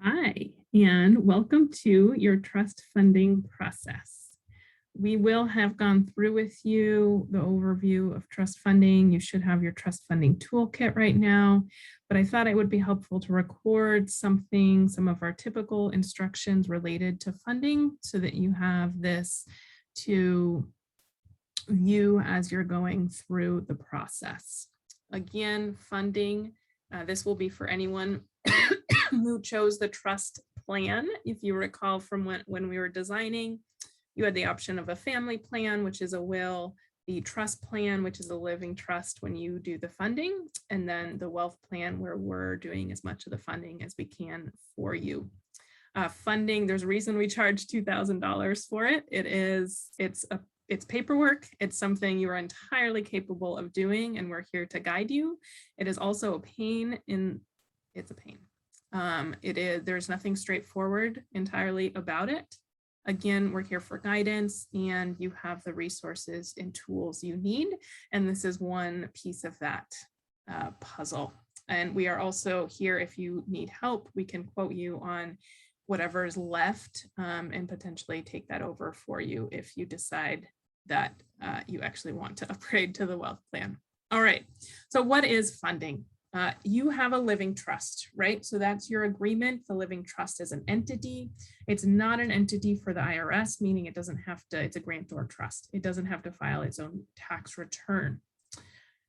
Hi, and welcome to your trust funding process. We will have gone through with you the overview of trust funding. You should have your trust funding toolkit right now, but I thought it would be helpful to record some of our typical instructions related to funding so that you have this to view as you're going through the process. Again, funding, this will be for anyone who chose the trust plan. If you recall from when we were designing, you had the option of a family plan, which is a will, the trust plan, which is a living trust when you do the funding, and then the wealth plan where we're doing as much of the funding as we can for you. Funding, there's a reason we charge $2,000 for it. It's paperwork. It's something you are entirely capable of doing, and we're here to guide you. It is also a pain it's a pain. There's nothing straightforward entirely about it. Again, we're here for guidance, and you have the resources and tools you need. And this is one piece of that puzzle. And we are also here if you need help. We can quote you on whatever is left and potentially take that over for you if you decide that you actually want to upgrade to the wealth plan. All right, so what is funding? You have a living trust, right? So that's your agreement. The living trust is an entity. It's not an entity for the IRS, meaning it doesn't have to, it's a grantor trust. It doesn't have to file its own tax return.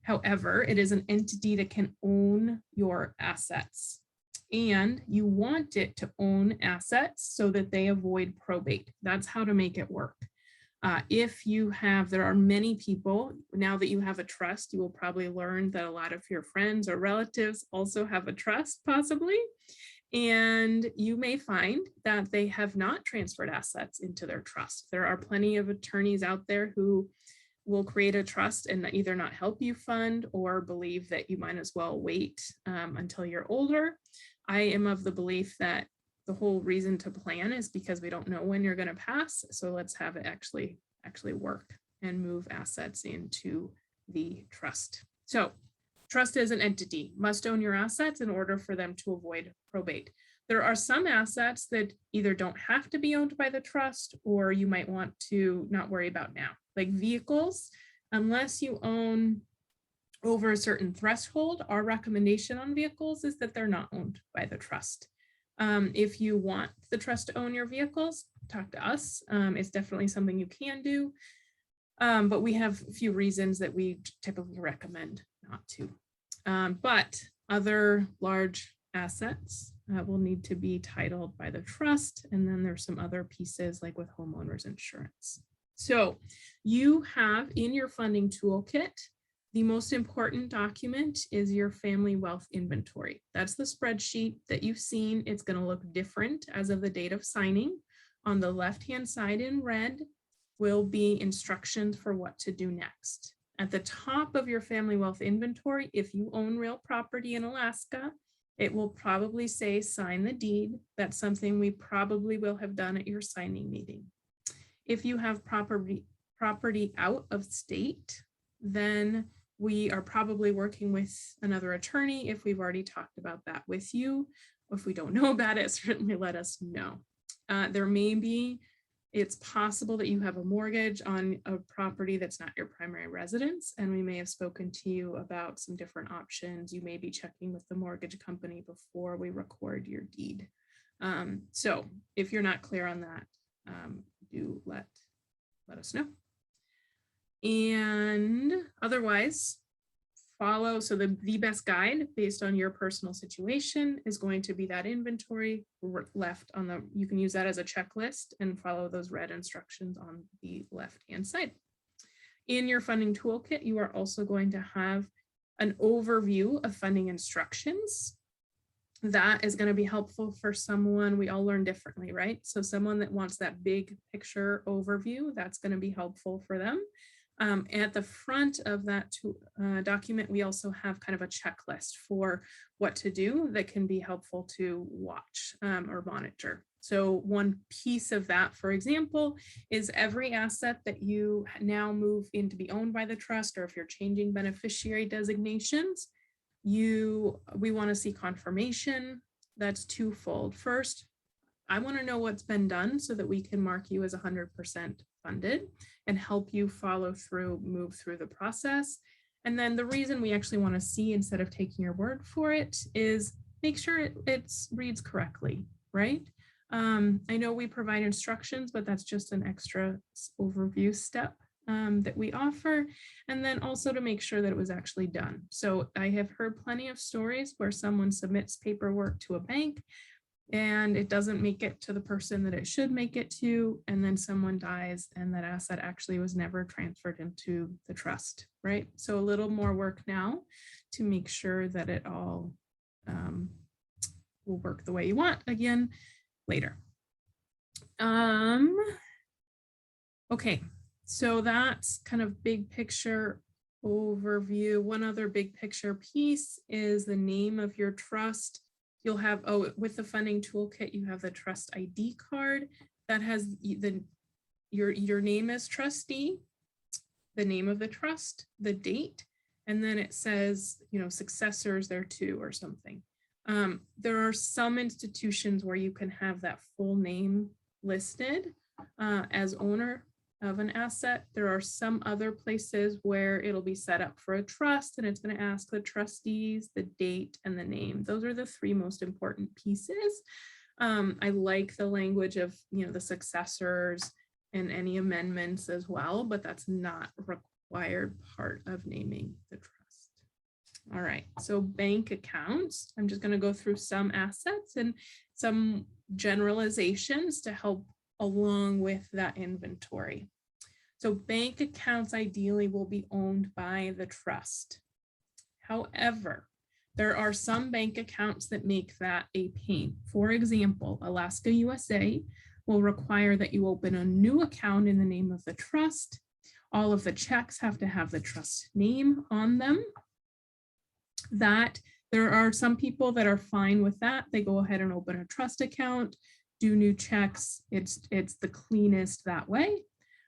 However, it is an entity that can own your assets. And you want it to own assets so that they avoid probate. That's how to make it work. There are many people, now that you have a trust, you will probably learn that a lot of your friends or relatives also have a trust possibly. And you may find that they have not transferred assets into their trust. There are plenty of attorneys out there who will create a trust and either not help you fund or believe that you might as well wait until you're older. I am of the belief that the whole reason to plan is because we don't know when you're going to pass. So let's have it actually work and move assets into the trust. So trust is an entity, must own your assets in order for them to avoid probate. There are some assets that either don't have to be owned by the trust or you might want to not worry about now, like vehicles, unless you own over a certain threshold. Our recommendation on vehicles is that they're not owned by the trust. If you want the trust to own your vehicles, talk to us. It's definitely something you can do, but we have a few reasons that we typically recommend not to. But other large assets will need to be titled by the trust, and then there's some other pieces like with homeowners insurance. So you have in your funding toolkit, the most important document is your family wealth inventory. That's the spreadsheet that you've seen. It's going to look different as of the date of signing. On the left-hand side in red will be instructions for what to do next. At the top of your family wealth inventory, if you own real property in Alaska, it will probably say sign the deed. That's something we probably will have done at your signing meeting. If you have property out of state, then we are probably working with another attorney if we've already talked about that with you. If we don't know about it, certainly let us know. It's possible that you have a mortgage on a property that's not your primary residence, and we may have spoken to you about some different options. You may be checking with the mortgage company before we record your deed. So if you're not clear on that, do let us know. And otherwise, follow. So the best guide based on your personal situation is going to be that inventory left on the, you can use that as a checklist and follow those red instructions on the left-hand side. In your funding toolkit, you are also going to have an overview of funding instructions. That is going to be helpful for someone, we all learn differently, right? So someone that wants that big picture overview, that's going to be helpful for them. At the front of that document, we also have kind of a checklist for what to do that can be helpful to watch or monitor. So one piece of that, for example, is every asset that you now move in to be owned by the trust, or if you're changing beneficiary designations, we want to see confirmation that's twofold. First, I want to know what's been done so that we can mark you as 100% funded and help you follow through, move through the process. And then the reason we actually want to see instead of taking your word for it is make sure it reads correctly, right? I know we provide instructions, but that's just an extra overview step that we offer. And then also to make sure that it was actually done. So I have heard plenty of stories where someone submits paperwork to a bank and it doesn't make it to the person that it should make it to, and then someone dies and that asset actually was never transferred into the trust, right? So a little more work now to make sure that it all will work the way you want, again, later. Okay, so that's kind of big picture overview. One other big picture piece is the name of your trust. You'll have, with the funding toolkit, you have the trust ID card that has your name as trustee, the name of the trust, the date, and then it says, successors thereto or something. There are some institutions where you can have that full name listed as owner of an asset. There are some other places where it'll be set up for a trust and it's going to ask the trustees, the date, and the name. Those are the three most important pieces. I like the language of, the successors and any amendments as well, but that's not a required part of naming the trust. All right, so bank accounts. I'm just going to go through some assets and some generalizations to help along with that inventory. So bank accounts ideally will be owned by the trust. However, there are some bank accounts that make that a pain. For example, Alaska USA will require that you open a new account in the name of the trust. All of the checks have to have the trust name on them. That there are some people that are fine with that. They go ahead and open a trust account, do new checks. It's the cleanest that way.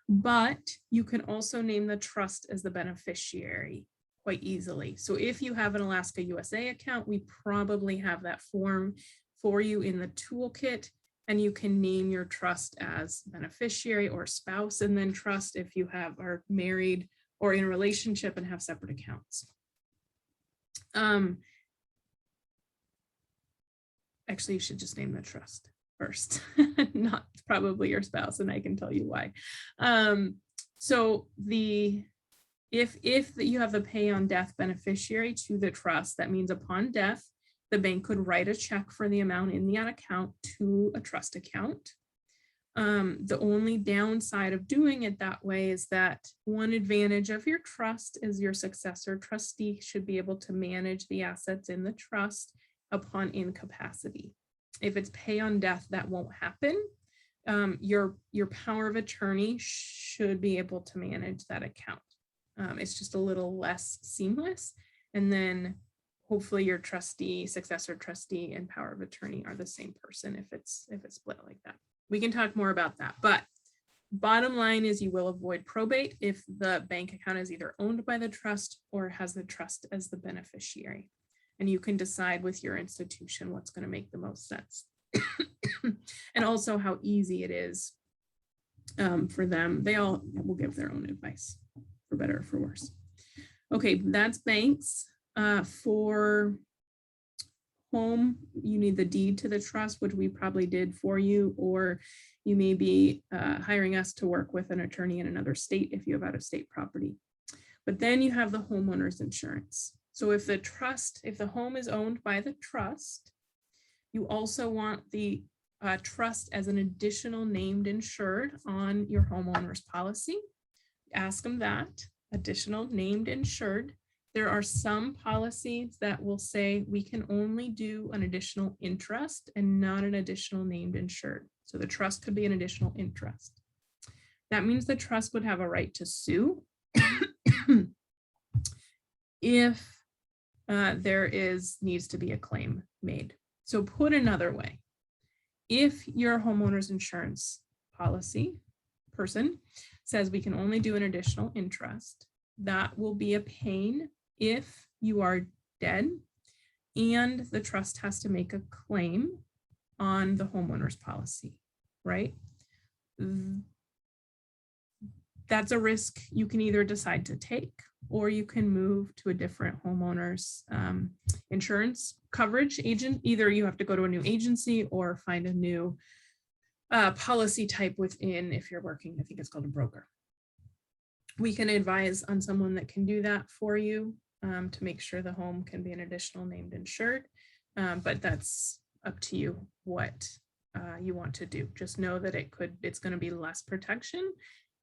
But you can also name the trust as the beneficiary quite easily. So if you have an Alaska USA account, we probably have that form for you in the toolkit, and you can name your trust as beneficiary or spouse, and then trust if you are married or in a relationship and have separate accounts. Actually, you should just name the trust first, not probably your spouse, and I can tell you why. So if you have the pay on death beneficiary to the trust, that means upon death, the bank could write a check for the amount in the account to a trust account. The only downside of doing it that way is that one advantage of your trust is your successor trustee should be able to manage the assets in the trust upon incapacity. If it's pay on death, that won't happen. Your power of attorney should be able to manage that account. It's just a little less seamless. And then hopefully your trustee, successor trustee, and power of attorney are the same person if it's split like that. We can talk more about that, but bottom line is you will avoid probate if the bank account is either owned by the trust or has the trust as the beneficiary. And you can decide with your institution what's going to make the most sense. And also how easy it is for them. They all will give their own advice, for better or for worse. Okay, that's banks. For home, you need the deed to the trust, which we probably did for you, or you may be hiring us to work with an attorney in another state if you have out-of-state property. But then you have the homeowner's insurance. So if the home is owned by the trust, you also want the trust as an additional named insured on your homeowner's policy. Ask them that, additional named insured. There are some policies that will say we can only do an additional interest and not an additional named insured. So the trust could be an additional interest. That means the trust would have a right to sue if there needs to be a claim made. So put another way, if your homeowner's insurance policy person says we can only do an additional interest, that will be a pain if you are dead and the trust has to make a claim on the homeowner's policy, right? That's a risk you can either decide to take, or you can move to a different homeowner's insurance coverage agent. Either you have to go to a new agency or find a new policy type within, if you're working, I think it's called a broker. We can advise on someone that can do that for you to make sure the home can be an additional named insured, but that's up to you what you want to do. Just know that it's going to be less protection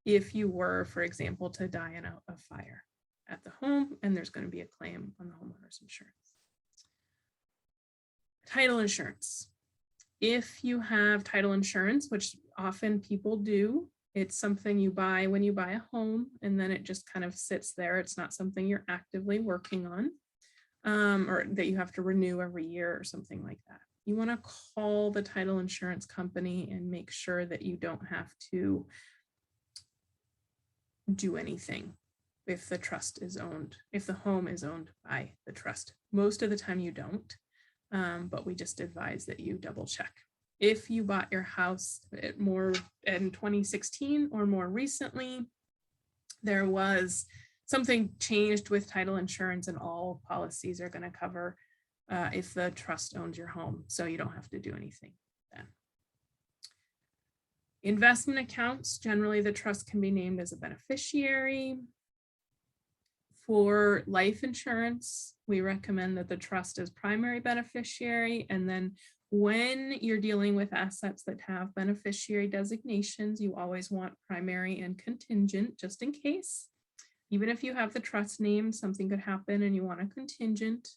if you were, for example, to die in a fire at the home, and there's going to be a claim on the homeowner's insurance. Title insurance. If you have title insurance, which often people do, it's something you buy when you buy a home, and then it just kind of sits there. It's not something you're actively working on, or that you have to renew every year or something like that. You want to call the title insurance company and make sure that you don't have to do anything if the trust is owned, if the home is owned by the trust. Most of the time you don't, but we just advise that you double check. If you bought your house more in 2016 or more recently, there was something changed with title insurance, and all policies are going to cover if the trust owns your home, so you don't have to do anything then. Investment accounts, generally the trust can be named as a beneficiary. For life insurance, we recommend that the trust is primary beneficiary, and then when you're dealing with assets that have beneficiary designations, you always want primary and contingent, just in case. Even if you have the trust name, something could happen and you want a contingent.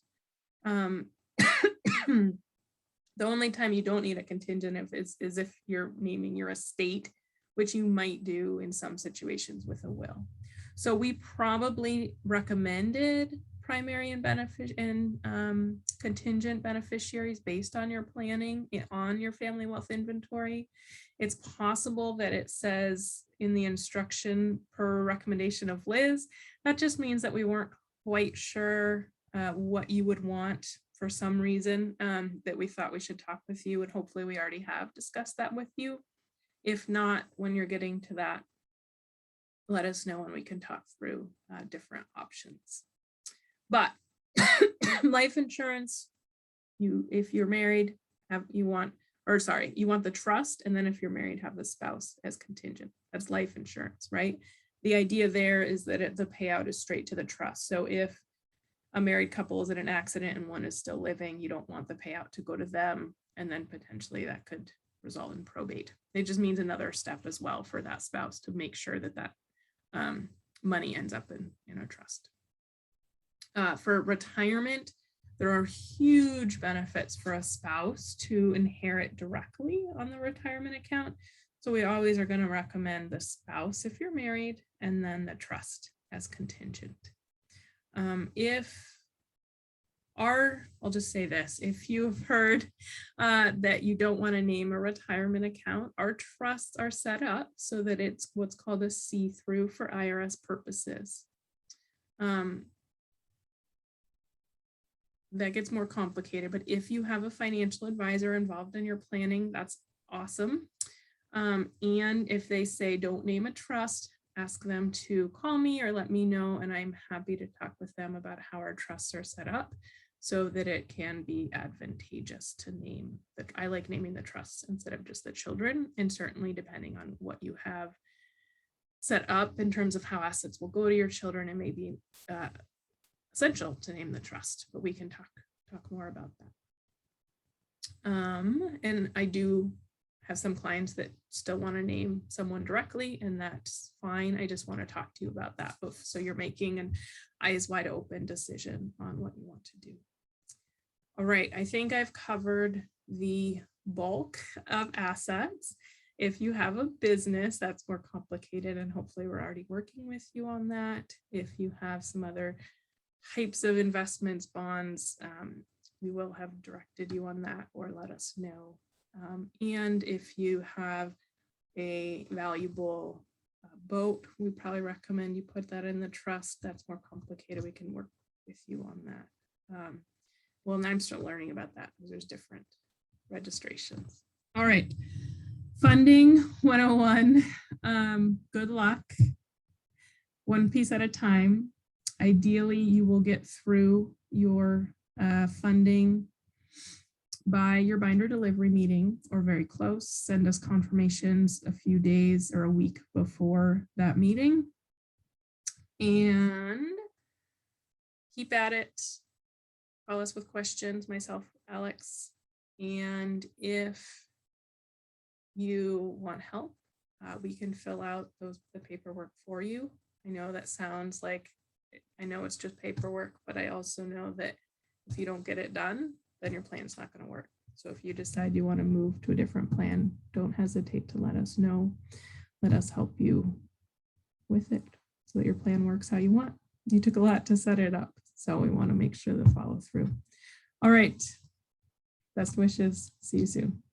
The only time you don't need a contingent is if you're naming your estate, which you might do in some situations with a will. So we probably recommended primary and contingent beneficiaries based on your planning on your family wealth inventory. It's possible that it says in the instruction per recommendation of Liz. That just means that we weren't quite sure what you would want for some reason, that we thought we should talk with you, and hopefully we already have discussed that with you. If not, when you're getting to that, let us know and we can talk through different options. But life insurance, if you're married, you want the trust, and then if you're married, have the spouse as contingent. That's life insurance, right? The idea there is that the payout is straight to the trust. So if a married couple is in an accident and one is still living, you don't want the payout to go to them, and then potentially that could result in probate. It just means another step as well for that spouse to make sure that money ends up in a trust. For retirement, there are huge benefits for a spouse to inherit directly on the retirement account. So we always are going to recommend the spouse if you're married, and then the trust as contingent. I'll just say this, if you've heard that you don't want to name a retirement account, our trusts are set up so that it's what's called a see-through for IRS purposes. That gets more complicated, but if you have a financial advisor involved in your planning, that's awesome. And if they say don't name a trust, ask them to call me or let me know, and I'm happy to talk with them about how our trusts are set up so that it can be advantageous to name. I like naming the trusts instead of just the children, and certainly depending on what you have set up in terms of how assets will go to your children, it may be essential to name the trust, but we can talk more about that. And I do have some clients that still want to name someone directly, and that's fine. I just want to talk to you about that, so you're making an eyes wide open decision on what you want to do. All right, I think I've covered the bulk of assets. If you have a business, that's more complicated, and hopefully we're already working with you on that. If you have some other types of investments, bonds, we will have directed you on that, or let us know. And if you have a valuable boat, we probably recommend you put that in the trust. That's more complicated. We can work with you on that. Well, I'm still learning about that because there's different registrations. All right. Funding 101. Good luck. One piece at a time. Ideally, you will get through your funding by your binder delivery meeting or very close. Send us confirmations a few days or a week before that meeting. And keep at it. Call us with questions, myself, Alex. And if you want help, we can fill out the paperwork for you. I know that sounds like, I know it's just paperwork, but I also know that if you don't get it done, then your plan is not going to work. So if you decide you want to move to a different plan, don't hesitate to let us know. Let us help you with it so that your plan works how you want. You took a lot to set it up, so we want to make sure to follow through. All right. Best wishes. See you soon.